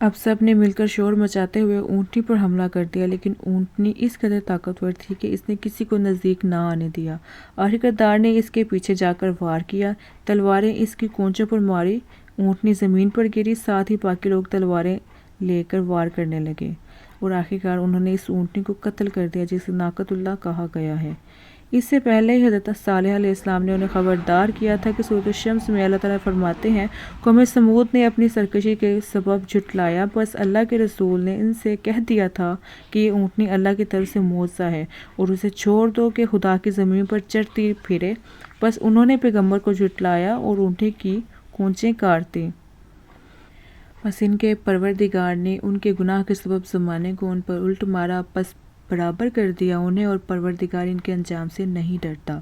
اب سب نے مل کر شور مچاتے ہوئے اونٹنی پر حملہ کر دیا، لیکن اونٹنی اس قدر طاقتور تھی کہ اس نے کسی کو نزدیک نہ آنے دیا۔ آخر کار نے اس کے پیچھے جا کر وار کیا، تلواریں اس کی کونچوں پر ماری، اونٹنی زمین پر گری، ساتھ ہی باقی لوگ تلواریں لے کر وار کرنے لگے، اور آخر کار انہوں نے اس اونٹنی کو قتل کر دیا جسے ناقۃ اللہ کہا گیا ہے۔ اس سے پہلے ہی حضرت صالح علیہ السلام نے انہیں خبردار کیا تھا کہ سورۃ الشمس میں اللہ تعالیٰ فرماتے ہیں، قوم سمود نے اپنی سرکشی کے سبب جھٹلایا، بس اللہ کے رسول نے ان سے کہہ دیا تھا کہ یہ اونٹنی اللہ کی طرف سے معجزہ ہے اور اسے چھوڑ دو کہ خدا کی زمین پر چرتی پھرے، بس انہوں نے پیغمبر کو جھٹلایا اور اونٹنی کی کونچیں کاٹ دیں۔ بس ان کے پروردگار نے ان کے گناہ کے سبب زمانے کو ان پر الٹ مارا، پس برابر کر دیا انہیں، اور پروردگار ان کے انجام سے نہیں ڈرتا۔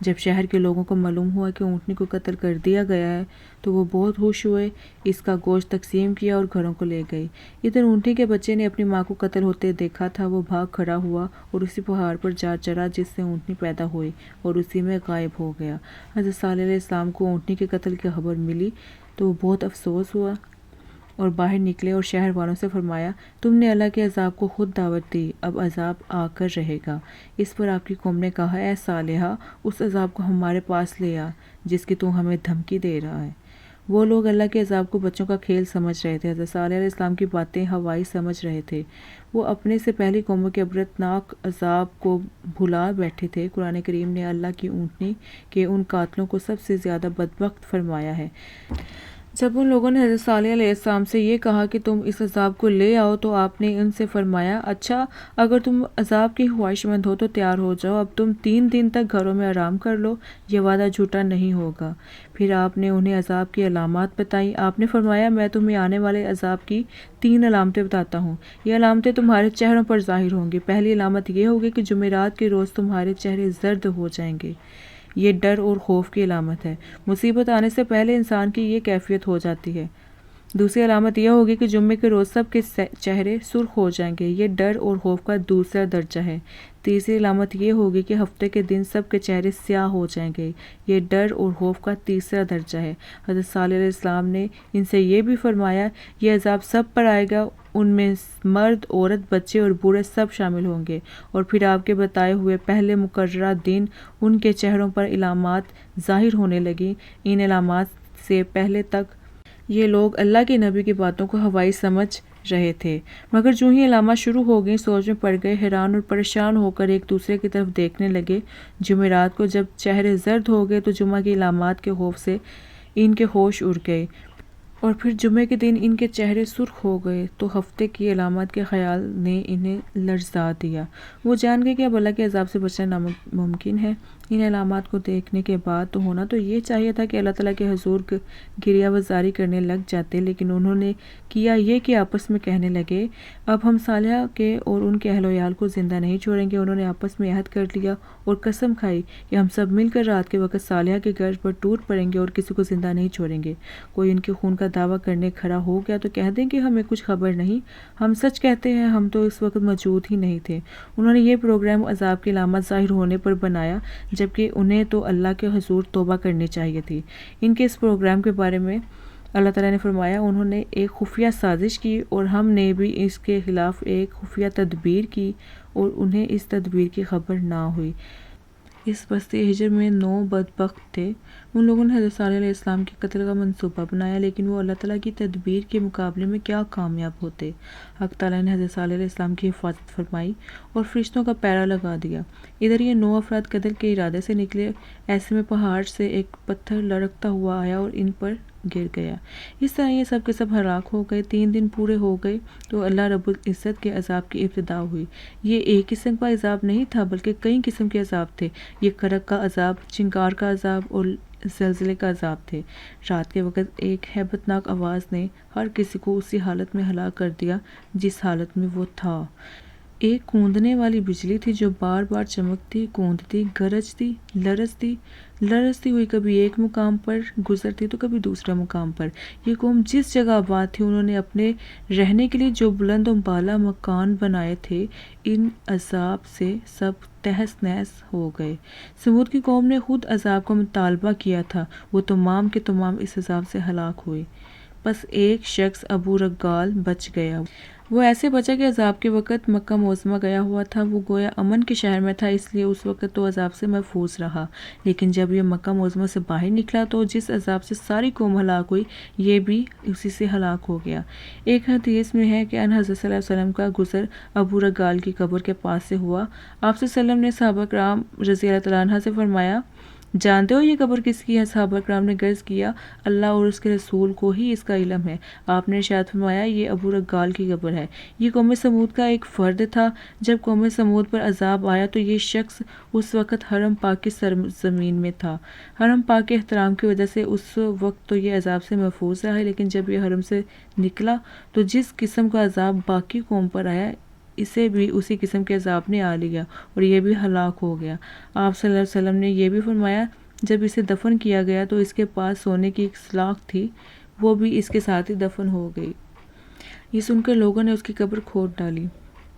جب شہر کے لوگوں کو معلوم ہوا کہ اونٹنی کو قتل کر دیا گیا ہے تو وہ بہت خوش ہوئے، اس کا گوشت تقسیم کیا اور گھروں کو لے گئے۔ ادھر اونٹنی کے بچے نے اپنی ماں کو قتل ہوتے دیکھا تھا، وہ بھاگ کھڑا ہوا اور اسی پہاڑ پر جا چڑھا جس سے اونٹنی پیدا ہوئی اور اسی میں غائب ہو گیا۔ حضرت صالح علیہ السلام کو اونٹنی کے قتل کی خبر ملی تو وہ بہت افسوس ہوا اور باہر نکلے اور شہر والوں سے فرمایا، تم نے اللہ کے عذاب کو خود دعوت دی، اب عذاب آ کر رہے گا۔ اس پر آپ کی قوم نے کہا، اے صالحہ، اس عذاب کو ہمارے پاس لے آ جس کی تو ہمیں دھمکی دے رہا ہے۔ وہ لوگ اللہ کے عذاب کو بچوں کا کھیل سمجھ رہے تھے، حضرت صالح علیہ السلام کی باتیں ہوائی سمجھ رہے تھے۔ وہ اپنے سے پہلی قوموں کے عبرتناک عذاب کو بھلا بیٹھے تھے۔ قرآن کریم نے اللہ کی اونٹنی کے ان قاتلوں کو سب سے زیادہ بدبخت فرمایا ہے۔ جب ان لوگوں نے حضرت صالح علیہ السلام سے یہ کہا کہ تم اس عذاب کو لے آؤ تو آپ نے ان سے فرمایا، اچھا اگر تم عذاب کی خواہش مند ہو تو تیار ہو جاؤ، اب تم 3 دن تک گھروں میں آرام کر لو، یہ وعدہ جھوٹا نہیں ہوگا۔ پھر آپ نے انہیں عذاب کی علامات بتائیں۔ آپ نے فرمایا، میں تمہیں آنے والے عذاب کی 3 علامتیں بتاتا ہوں۔ یہ علامتیں تمہارے چہروں پر ظاہر ہوں گی۔ پہلی علامت یہ ہوگی کہ جمعرات کے روز تمہارے چہرے زرد ہو جائیں گے، یہ ڈر اور خوف کی علامت ہے۔ مصیبت آنے سے پہلے انسان کی یہ کیفیت ہو جاتی ہے۔ دوسری علامت یہ ہوگی کہ جمعے کے روز سب کے چہرے سرخ ہو جائیں گے، یہ ڈر اور خوف کا دوسرا درجہ ہے۔ تیسری علامت یہ ہوگی کہ ہفتے کے دن سب کے چہرے سیاہ ہو جائیں گے، یہ ڈر اور خوف کا تیسرا درجہ ہے۔ حضرت صالح علیہ السلام نے ان سے یہ بھی فرمایا، یہ عذاب سب پر آئے گا، ان میں مرد، عورت، بچے اور بوڑھے سب شامل ہوں گے۔ اور پھر آپ کے بتائے ہوئے پہلے مقررہ دن ان کے چہروں پر علامات ظاہر ہونے لگیں۔ ان علامات سے پہلے تک یہ لوگ اللہ کے نبی کی باتوں کو ہوائی سمجھ رہے تھے، مگر جو ہی علامات شروع ہو گئیں سوچ میں پڑ گئے، حیران اور پریشان ہو کر ایک دوسرے کی طرف دیکھنے لگے۔ جمعرات کو جب چہرے زرد ہو گئے تو جمعہ کی علامات کے خوف سے ان کے ہوش اڑ گئے، اور پھر جمعے کے دن ان کے چہرے سرخ ہو گئے تو ہفتے کی علامات کے خیال نے انہیں لرزا دیا۔ وہ جان گئے کہ اب اللہ کے عذاب سے بچنا ناممکن ہے۔ ان علامات کو دیکھنے کے بعد تو ہونا تو یہ چاہیے تھا کہ اللہ تعالیٰ کے حضور گریہ وزاری کرنے لگ جاتے، لیکن انہوں نے کیا یہ کہ آپس میں کہنے لگے، اب ہم صالح کے اور ان کے اہل و عیال کو زندہ نہیں چھوڑیں گے۔ انہوں نے آپس میں عہد کر لیا اور قسم کھائی کہ ہم سب مل کر رات کے وقت صالح کے گھر پر ٹوٹ پڑیں گے اور کسی کو زندہ نہیں چھوڑیں گے۔ کوئی ان کے خون کا دعویٰ کرنے کھڑا ہو گیا تو کہہ دیں کہ ہمیں کچھ خبر نہیں، ہم سچ کہتے ہیں، ہم تو اس وقت موجود ہی نہیں تھے۔ انہوں نے یہ پروگرام عذاب کی علامت ظاہر ہونے پر بنایا، جبکہ انہیں تو اللہ کے حضور توبہ کرنی چاہیے تھی۔ ان کے اس پروگرام کے بارے میں اللہ تعالیٰ نے فرمایا، انہوں نے ایک خفیہ سازش کی اور ہم نے بھی اس کے خلاف ایک خفیہ تدبیر کی اور انہیں اس تدبیر کی خبر نہ ہوئی۔ اس بستی ہجر میں 9 بدبخت تھے۔ ان لوگوں نے حضرت صالح علیہ السلام کے قتل کا منصوبہ بنایا، لیکن وہ اللہ تعالیٰ کی تدبیر کے مقابلے میں کیا کامیاب ہوتے۔ حق تعالیٰ نے حضرت صالح علیہ السلام کی حفاظت فرمائی اور فرشتوں کا پہرا لگا دیا۔ ادھر یہ 9 افراد قتل کے ارادے سے نکلے، ایسے میں پہاڑ سے ایک پتھر لڑکتا ہوا آیا اور ان پر گر گیا۔ اس طرح یہ سب کے سب ہلاک ہو گئے۔ 3 دن پورے ہو گئے تو اللہ رب العزت کے عذاب کی ابتدا ہوئی۔ یہ ایک قسم کا عذاب نہیں تھا بلکہ کئی قسم کے عذاب تھے۔ یہ کرک کا عذاب، چنگار کا عذاب اور زلزلے کا عذاب تھے۔ رات کے وقت ایک ہیبت ناک آواز نے ہر کسی کو اسی حالت میں ہلاک کر دیا جس حالت میں وہ تھا۔ ایک کوندنے والی بجلی تھی جو بار بار چمکتی، کوندتی، گرجتی، لرزتی ہوئی کبھی ایک مقام پر گزرتی تو کبھی دوسرے مقام پر۔ یہ قوم جس جگہ آباد تھی انہوں نے اپنے رہنے کے لیے جو بلند و بالا مکان بنائے تھے، ان عذاب سے سب تہس نہس ہو گئے۔ سمود کی قوم نے خود عذاب کا مطالبہ کیا تھا، وہ تمام کے تمام اس عذاب سے ہلاک ہوئے۔ بس ایک شخص ابو رگال بچ گیا۔ وہ ایسے بچا کہ عذاب کے وقت مکہ معظمہ گیا ہوا تھا۔ وہ گویا امن کے شہر میں تھا، اس لیے اس وقت تو عذاب سے محفوظ رہا، لیکن جب یہ مکہ معظمہ سے باہر نکلا تو جس عذاب سے ساری قوم ہلاک ہوئی، یہ بھی اسی سے ہلاک ہو گیا۔ ایک حدیث میں ہے کہ ان حضرت صلی اللہ علیہ وسلم کا گزر ابو رگال کی قبر کے پاس سے ہوا۔ آپ صلی اللہ علیہ وسلم نے صحابہ کرام رضی اللہ تعالیٰ عنہ سے فرمایا، جانتے ہو یہ قبر کس کی ہے؟ صحابہ کرام نے عرض کیا، اللہ اور اس کے رسول کو ہی اس کا علم ہے۔ آپ نے ارشاد فرمایا، یہ ابو رگال کی قبر ہے۔ یہ قوم سمود کا ایک فرد تھا۔ جب قوم سمود پر عذاب آیا تو یہ شخص اس وقت حرم پاک کی سرزمین میں تھا۔ حرم پاک کے احترام کی وجہ سے اس وقت تو یہ عذاب سے محفوظ رہا، لیکن جب یہ حرم سے نکلا تو جس قسم کا عذاب باقی قوم پر آیا، اسے بھی اسی قسم کے عذاب نے آ لیا اور یہ بھی ہلاک ہو گیا۔ آپ صلی اللہ علیہ وسلم نے یہ بھی فرمایا، جب اسے دفن کیا گیا تو اس کے پاس سونے کی ایک سلاخ تھی، وہ بھی اس کے ساتھ ہی دفن ہو گئی۔ یہ سن کر لوگوں نے اس کی قبر کھود ڈالی۔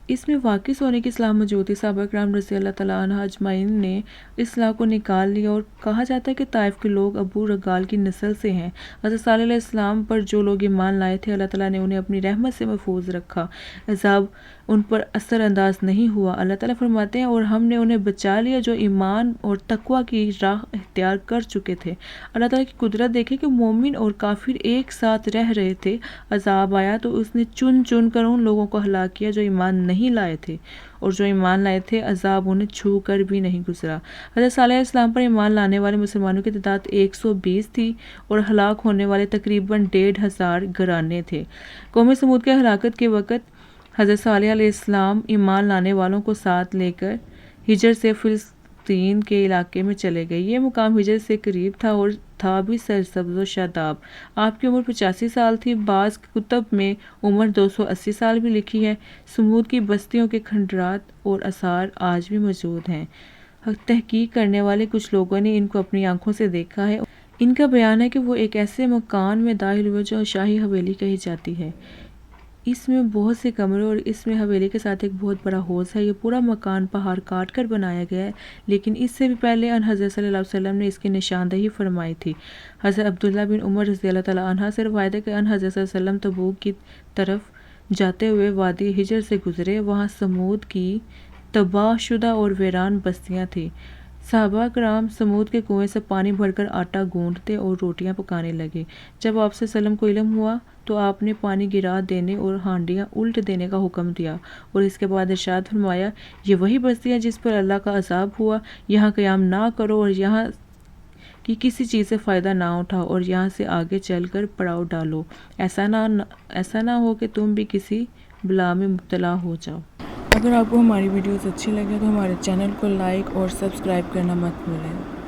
اس میں واقعی سونے کی سلاخ موجود تھی۔ صحابہ کرام رضی اللہ تعالیٰ عنہ اجمعین نے اس سلاخ کو نکال لیا، اور کہا جاتا ہے کہ طائف کے لوگ ابو رگال کی نسل سے ہیں۔ حضرت صالح علیہ السلام پر جو لوگ ایمان لائے تھے، اللہ تعالیٰ نے انہیں اپنی رحمت سے محفوظ رکھا، عذاب ان پر اثر انداز نہیں ہوا۔ اللہ تعالیٰ فرماتے ہیں، اور ہم نے انہیں بچا لیا جو ایمان اور تقوی کی راہ اختیار کر چکے تھے۔ اللہ تعالیٰ کی قدرت دیکھے کہ مومن اور کافر ایک ساتھ رہ رہے تھے، عذاب آیا تو اس نے چن چن کر ان لوگوں کو ہلاک کیا جو ایمان نہیں لائے تھے، اور جو ایمان لائے تھے عذاب انہیں چھو کر بھی نہیں گزرا۔ حضرت صالح علیہ السلام پر ایمان لانے والے مسلمانوں کی تعداد 120 تھی، اور ہلاک ہونے والے تقریباً 1500 گھرانے تھے۔ قوم سمود کے ہلاکت کے وقت حضرت صالح علیہ السلام ایمان لانے والوں کو ساتھ لے کر ہجر سے فلسطین کے علاقے میں چلے گئے۔ یہ مقام ہجر سے قریب تھا اور تھا بھی سرسبز و شاداب۔ آپ کی عمر 85 سال تھی۔ بعض کتب میں عمر 280 سال بھی لکھی ہے۔ سمود کی بستیوں کے کھنڈرات اور آثار آج بھی موجود ہیں۔ تحقیق کرنے والے کچھ لوگوں نے ان کو اپنی آنکھوں سے دیکھا ہے۔ ان کا بیان ہے کہ وہ ایک ایسے مکان میں داخل ہوئے جو شاہی حویلی کہی جاتی ہے۔ اس میں بہت سے کمرے اور اس میں حویلی کے ساتھ ایک بہت بڑا حوض ہے۔ یہ پورا مکان پہاڑ کاٹ کر بنایا گیا ہے، لیکن اس سے بھی پہلے ان حضرت صلی اللہ علیہ وسلم نے اس کی نشاندہی فرمائی تھی۔ حضرت عبداللہ بن عمر رضی اللہ تعالیٰ عنہ سے روایت ہے کہ ان حضرت صلی اللہ علیہ وسلم تبوک کی طرف جاتے ہوئے وادی ہجر سے گزرے۔ وہاں سمود کی تباہ شدہ اور ویران بستیاں تھیں۔ صحابہ کرام سمود کے کنویں سے پانی بھر کر آٹا گوندھتے اور روٹیاں پکانے لگے۔ جب آپ صلی اللہ علیہ وسلم کو علم ہوا تو آپ نے پانی گرا دینے اور ہانڈیاں الٹ دینے کا حکم دیا، اور اس کے بعد ارشاد فرمایا، یہ وہی بستی ہے جس پر اللہ کا عذاب ہوا۔ یہاں قیام نہ کرو اور یہاں کی کسی چیز سے فائدہ نہ اٹھاؤ، اور یہاں سے آگے چل کر پڑاؤ ڈالو، ایسا نہ ہو کہ تم بھی کسی بلا میں مبتلا ہو جاؤ۔ اگر آپ کو ہماری ویڈیوز اچھی لگے تو ہمارے چینل کو لائک اور سبسکرائب کرنا مت بھولیں۔